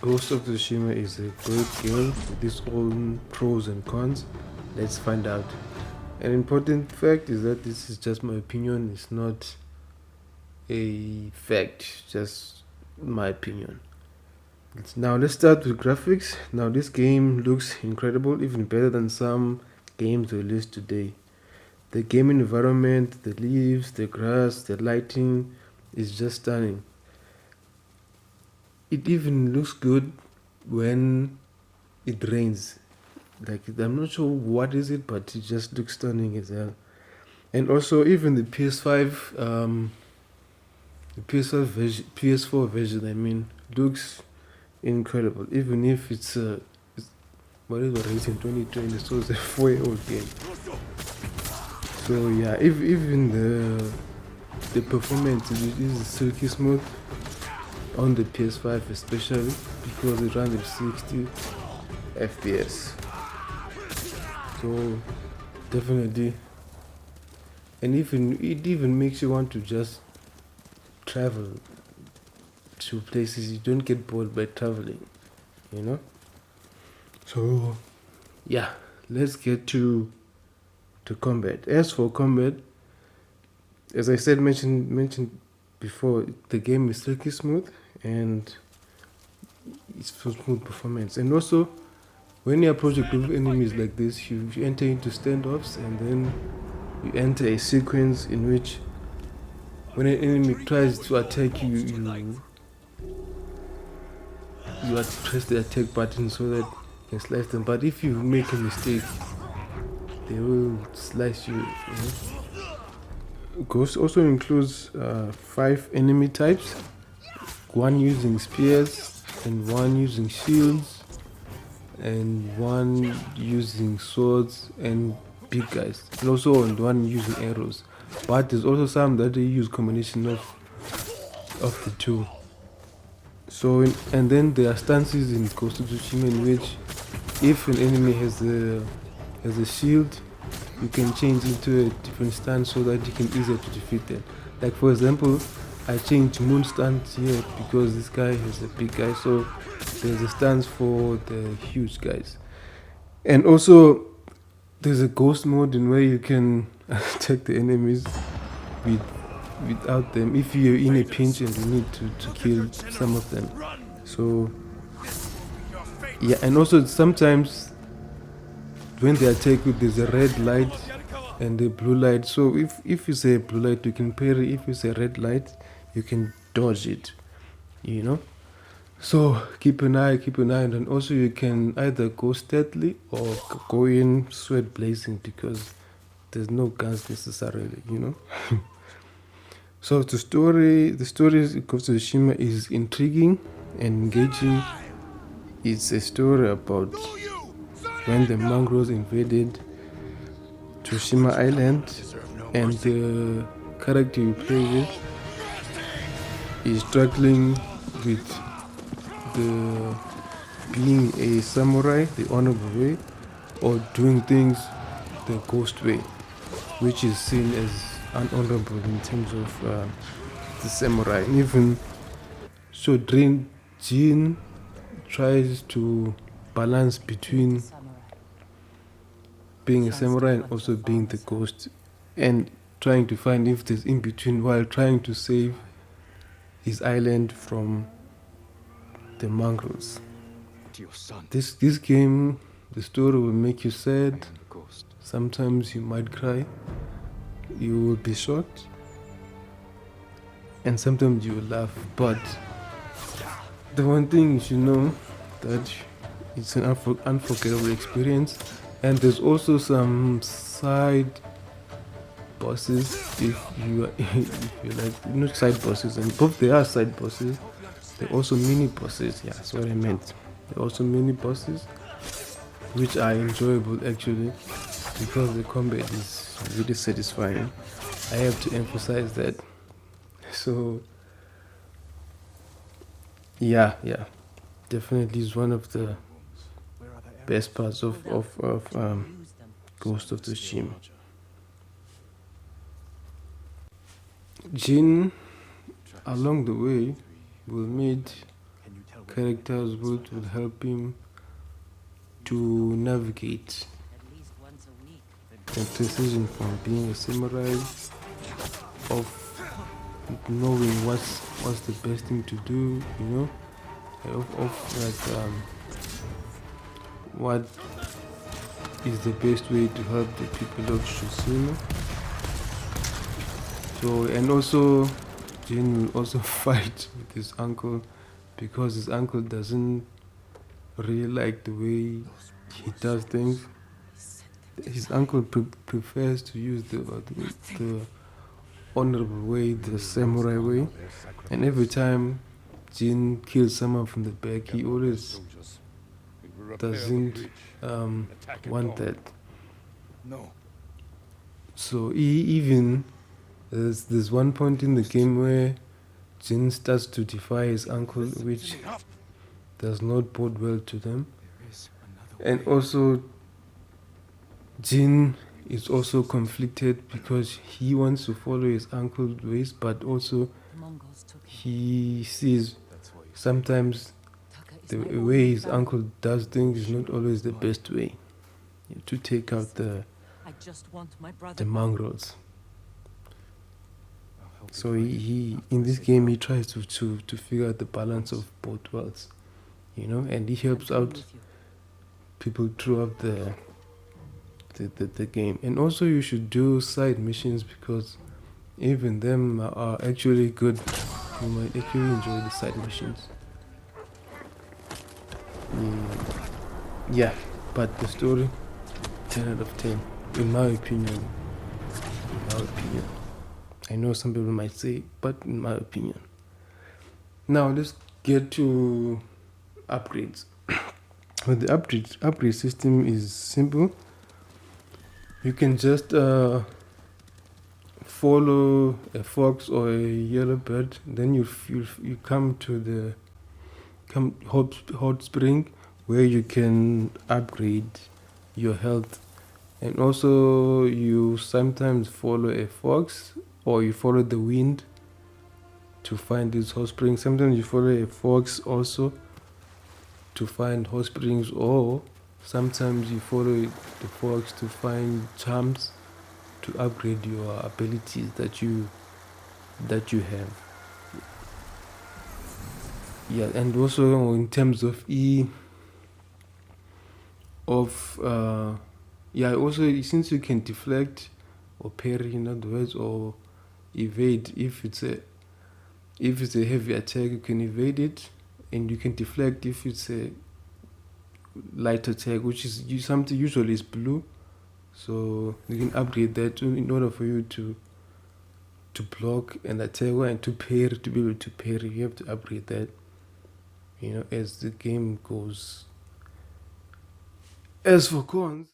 Ghost of Tsushima is a great game with its own pros and cons. Let's find out. An important fact is that this is just my opinion, it's not a fact, just my opinion. Now let's start with graphics. Now this game looks incredible, even better than some games released today. The game environment, the leaves, the grass, the lighting is just stunning. It even looks good when it rains. Like, I'm not sure what is it, but it just looks stunning as hell. And also even the PS5 the PS5 version, PS4 version, I mean, looks incredible. Even if it's what is it, released in 2020, so it's a 4-year-old game. So yeah, if even the performance is silky smooth on the PS5, especially because it runs at 60 FPS. So definitely, and it even makes you want to just travel to places. You don't get bored by traveling, you know. So yeah, let's get to combat. As for combat, as I said, mentioned before, the game is silky smooth and it's for smooth performance. And also, when you approach a group of enemies like this, you enter into standoffs, and then you enter a sequence in which, when an enemy tries to attack you, you press the attack button so that you can slice them. But if you make a mistake, they will slice you. Ghost also includes 5 enemy types, 1 using spears, and 1 using shields, and 1 using swords and big guys, and also 1 using arrows. But there's also some that they use combination of the two. So and then there are stances in Ghost of Tsushima in which, if an enemy has a shield, you can change into a different stance so that you can easier to defeat them. Like for example, I changed moon stance here because this guy has a big guy, so there's a stance for the huge guys. And also there's a ghost mode in where you can attack the enemies without them if you're in a pinch and you need to kill some of them. So yeah, and also sometimes when they attack you, there's a red light and a blue light. So if you say blue light, you can parry. If you say red light, you can dodge it, you know. So keep an eye, and then also you can either go stealthily or go in sweat blazing because there's no guns necessarily, you know. So the story of Tsushima is intriguing and engaging. It's a story about when the mongrels invaded Tsushima Island, and the character you play with is struggling with being a samurai the honorable way, or doing things the ghost way, which is seen as unhonorable in terms of the samurai. And even so, Jin tries to balance between being a samurai and also being the ghost, and trying to find if there's in between while trying to save his island from the mongrels. This game, the story will make you sad. Sometimes you might cry, you will be shocked, and sometimes you will laugh. But the one thing you should know, that it's an unforgettable experience. And there's also some side bosses, if you like, not side bosses, and both they are side bosses. They're also mini bosses. Yeah, that's what I meant. They're also mini bosses, which are enjoyable actually, because the combat is really satisfying. I have to emphasize that. So yeah, definitely is one of the best parts of Ghost of Tsushima. Jin, along the way, will meet characters would help him to navigate the transition from being a samurai of knowing what's the best thing to do, you know, of like what is the best way to help the people of Tsushima. So, and also Jin will also fight with his uncle because his uncle doesn't really like the way he does things. His uncle prefers to use the honorable way, the samurai way, and every time Jin kills someone from the back, he always doesn't want that. No. So even there's one point in the game where Jin starts to defy his uncle, which does not bode well to them. And also Jin is also conflicted because he wants to follow his uncle's ways, but also he sees sometimes the way his uncle does things is not always the best way. You have to take out the mongrels. So he in this game he tries to figure out the balance of both worlds, you know, and he helps out people throughout the game. And also you should do side missions because even them are actually good. You might actually enjoy the side missions. Yeah, but the story 10 out of 10 in my opinion. I know some people might say, but in my opinion. Now let's get to upgrades. Well, the upgrade system is simple. You can just follow a fox or a yellow bird, then you come to the hot spring where you can upgrade your health. And also you sometimes follow a fox or you follow the wind to find this hot spring. Sometimes you follow a fox also to find hot springs, or sometimes you follow the fox to find charms to upgrade your abilities that you have. Yeah, and also in terms of also since you can deflect or parry, in other words, or evade, if it's a heavy attack you can evade it, and you can deflect if it's a light attack, which is something usually is blue. So you can upgrade that in order for you to block an attack and to parry, to be able to parry. You have to upgrade that, you know, as the game goes. As for cons,